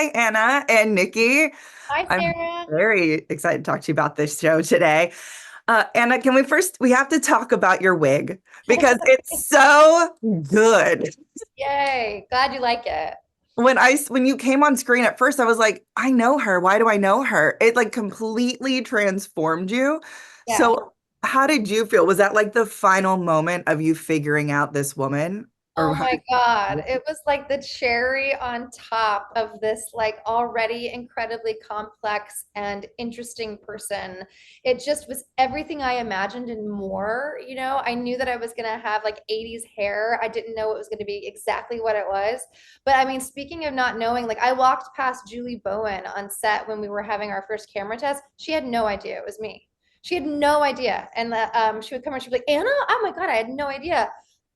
Hi, Anna and Nikki. Hi, I'm Sarah. very excited to talk to you about this show today. Anna, we have to talk about your wig because it's so good. Yay. Glad you like it. When you came on screen at first, I was like, I know her. Why do I know her? It like completely transformed you. Yeah. So, how did you feel? Was that like the final moment of you figuring out this woman? Or Oh how my did God. you It was like the cherry on top of this like already incredibly complex and interesting person. It just was everything I imagined and more. I knew that I was going to have like 80s hair. I didn't know it was going to be exactly what it was. But I mean, speaking of not knowing, like I walked past Julie Bowen on set when we were having our first camera test. She had no idea it was me. She had no idea. And she would come and she'd be like, Anna, oh my God, I had no idea.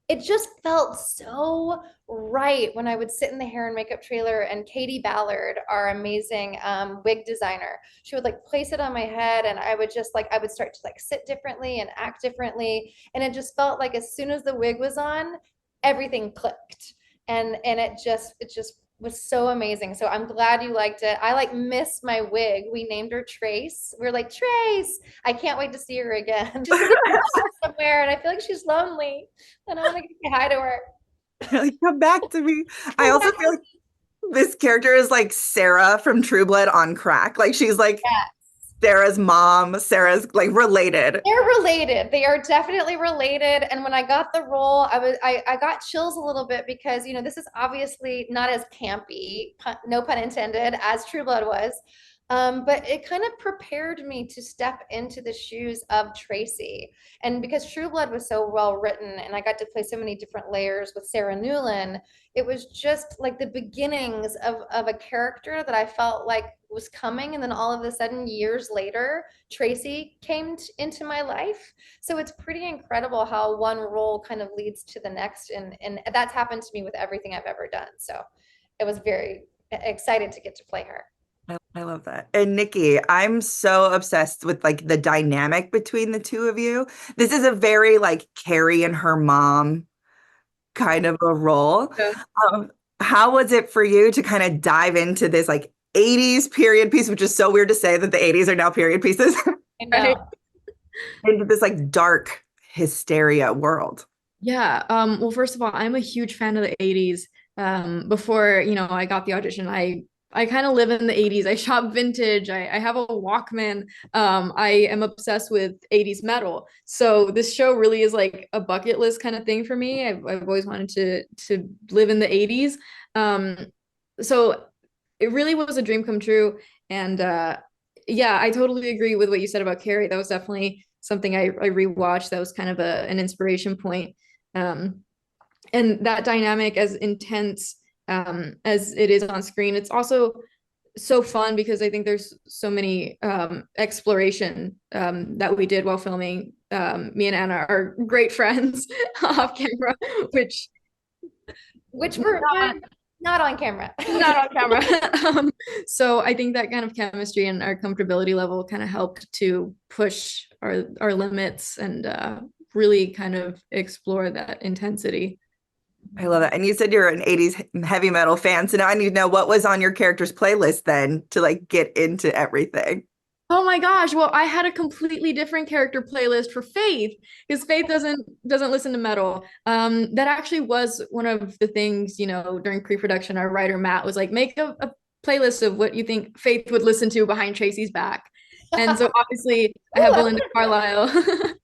It just felt so right when I would sit in the hair and makeup trailer and Katie Ballard, our amazing wig designer, she would like place it on my head and I would just like I would start to like sit differently and act differently. And it just felt like as soon as the wig was on, everything clicked. And it just was so amazing. So I'm glad you liked it. I like miss my wig. We named her Trace. We are like, Trace, I can't wait to see her again. She's like somewhere and I feel like she's lonely and I want to say hi to her. like come back to me? I Come also back. feel like this character is like Sarah from True Blood on crack. Like she's like Yeah. Sarah's mom. Sarah's like related. They're related. They are definitely related. And when I got the role, I got chills a little bit because this is obviously not as campy, no pun intended, as True Blood was. But it kind of prepared me to step into the shoes of Tracy. And because True Blood was so well written and I got to play so many different layers with Sarah Newland, it was just like the beginnings of a character that I felt like was coming. And then all of a sudden, years later, Tracy came into my life. So it's pretty incredible how one role kind of leads to the next. And that's happened to me with everything I've ever done. So it was very excited to get to play her. I love that. And Nikki, I'm so obsessed with like the dynamic between the two of you. This is a very like Carrie and her mom kind of a role. Yeah. How was it for you to kind of dive into this like 80s period piece, which is so weird to say that the 80s are now period pieces, I right? know. Into this like dark hysteria world. Yeah. Well, first of all, I'm a huge fan of the 80s. Before, I got the audition, I kind of live in the 80s. I shop vintage. I have a Walkman. I am obsessed with 80s metal. So this show really is like a bucket list kind of thing for me. I've always wanted to live in the 80s. Um, so it really was a dream come true. And yeah, I totally agree with what you said about Carrie. That was definitely something I rewatched. That was kind of an inspiration point. Um, and that dynamic, as intense as it is on screen, it's also so fun because I think there's so many exploration that we did while filming. Me and Anna are great friends off camera, which Which we're not on camera. not on camera. So I think that kind of chemistry and our comfortability level kind of helped to push our limits and really kind of explore that intensity. I love that. And you said you're an 80s heavy metal fan. So now I need to know what was on your character's playlist then to like get into everything. Oh my gosh. Well, I had a completely different character playlist for Faith because Faith doesn't listen to metal. That actually was one of the things, during pre-production, our writer Matt was like, make a playlist of what you think Faith would listen to behind Tracy's back. And so obviously I have Belinda Carlisle.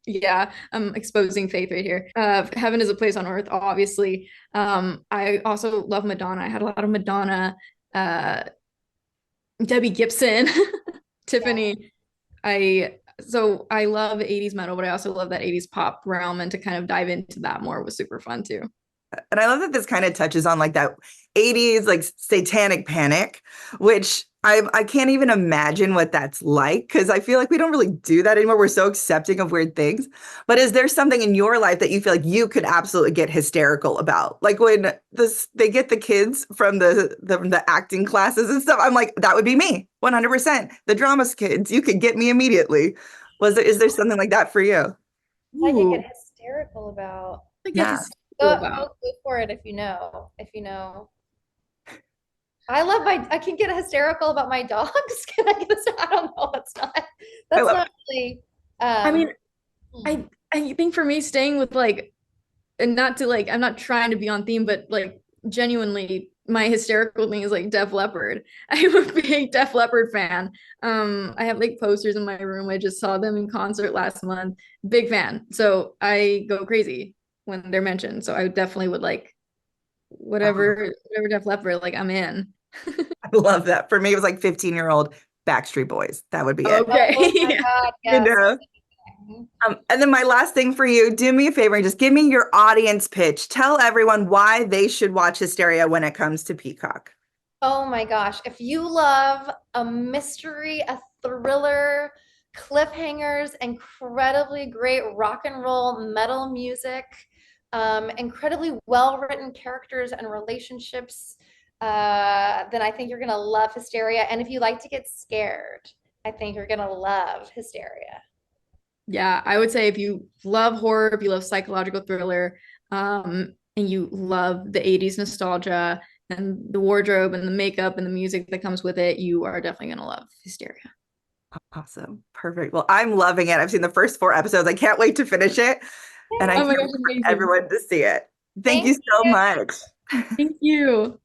Yeah, I'm exposing Faith right here. Heaven is a Place on Earth, obviously. I also love Madonna. I had a lot of Madonna, uh, Debbie Gibson. Yeah. Tiffany. I love 80s metal, but I also love that 80s pop realm, and to kind of dive into that more was super fun too. And I love that this kind of touches on like that 80s like satanic panic, which I can't even imagine what that's like because I feel like we don't really do that anymore. We're so accepting of weird things. But is there something in your life that you feel like you could absolutely get hysterical about? Like when this they get the kids from the acting classes and stuff, I'm like, that would be me, 100%. The dramas kids, you could get me immediately. Is there something like that for you? I could get Ooh, hysterical about. I get Yeah. hysterical Go about. for it if you know. If you know. I can get hysterical about my dogs. Can I get this? I don't know. I That's love not really, I mean, hmm. I think for me, staying with like, and not to like, I'm not trying to be on theme, but like genuinely, my hysterical thing is like Def Leppard. I'm a big Def Leppard fan. I have like posters in my room. I just saw them in concert last month. Big fan. So I go crazy when they're mentioned. So I definitely would like whatever Def Leppard, like I'm in. I love that. For me, it was like 15-year-old Backstreet Boys. That would be it. Okay. Oh my Yeah. God, You yes. know? And then my last thing for you, do me a favor and just give me your audience pitch. Tell everyone why they should watch Hysteria when it comes to Peacock. Oh my gosh. If you love a mystery, a thriller, cliffhangers, incredibly great rock and roll metal music, incredibly well-written characters and relationships, then I think you're gonna love Hysteria. And if you like to get scared, I think you're gonna love Hysteria. Yeah, I would say if you love horror, if you love psychological thriller, and you love the 80s nostalgia and the wardrobe and the makeup and the music that comes with it, you are definitely gonna love Hysteria. Awesome. Perfect. Well, I'm loving it. I've seen the first 4 episodes. I can't wait to finish it. And I Oh can't my gosh, wait for amazing. everyone to see it. Thank you Thank so you. much. Thank you.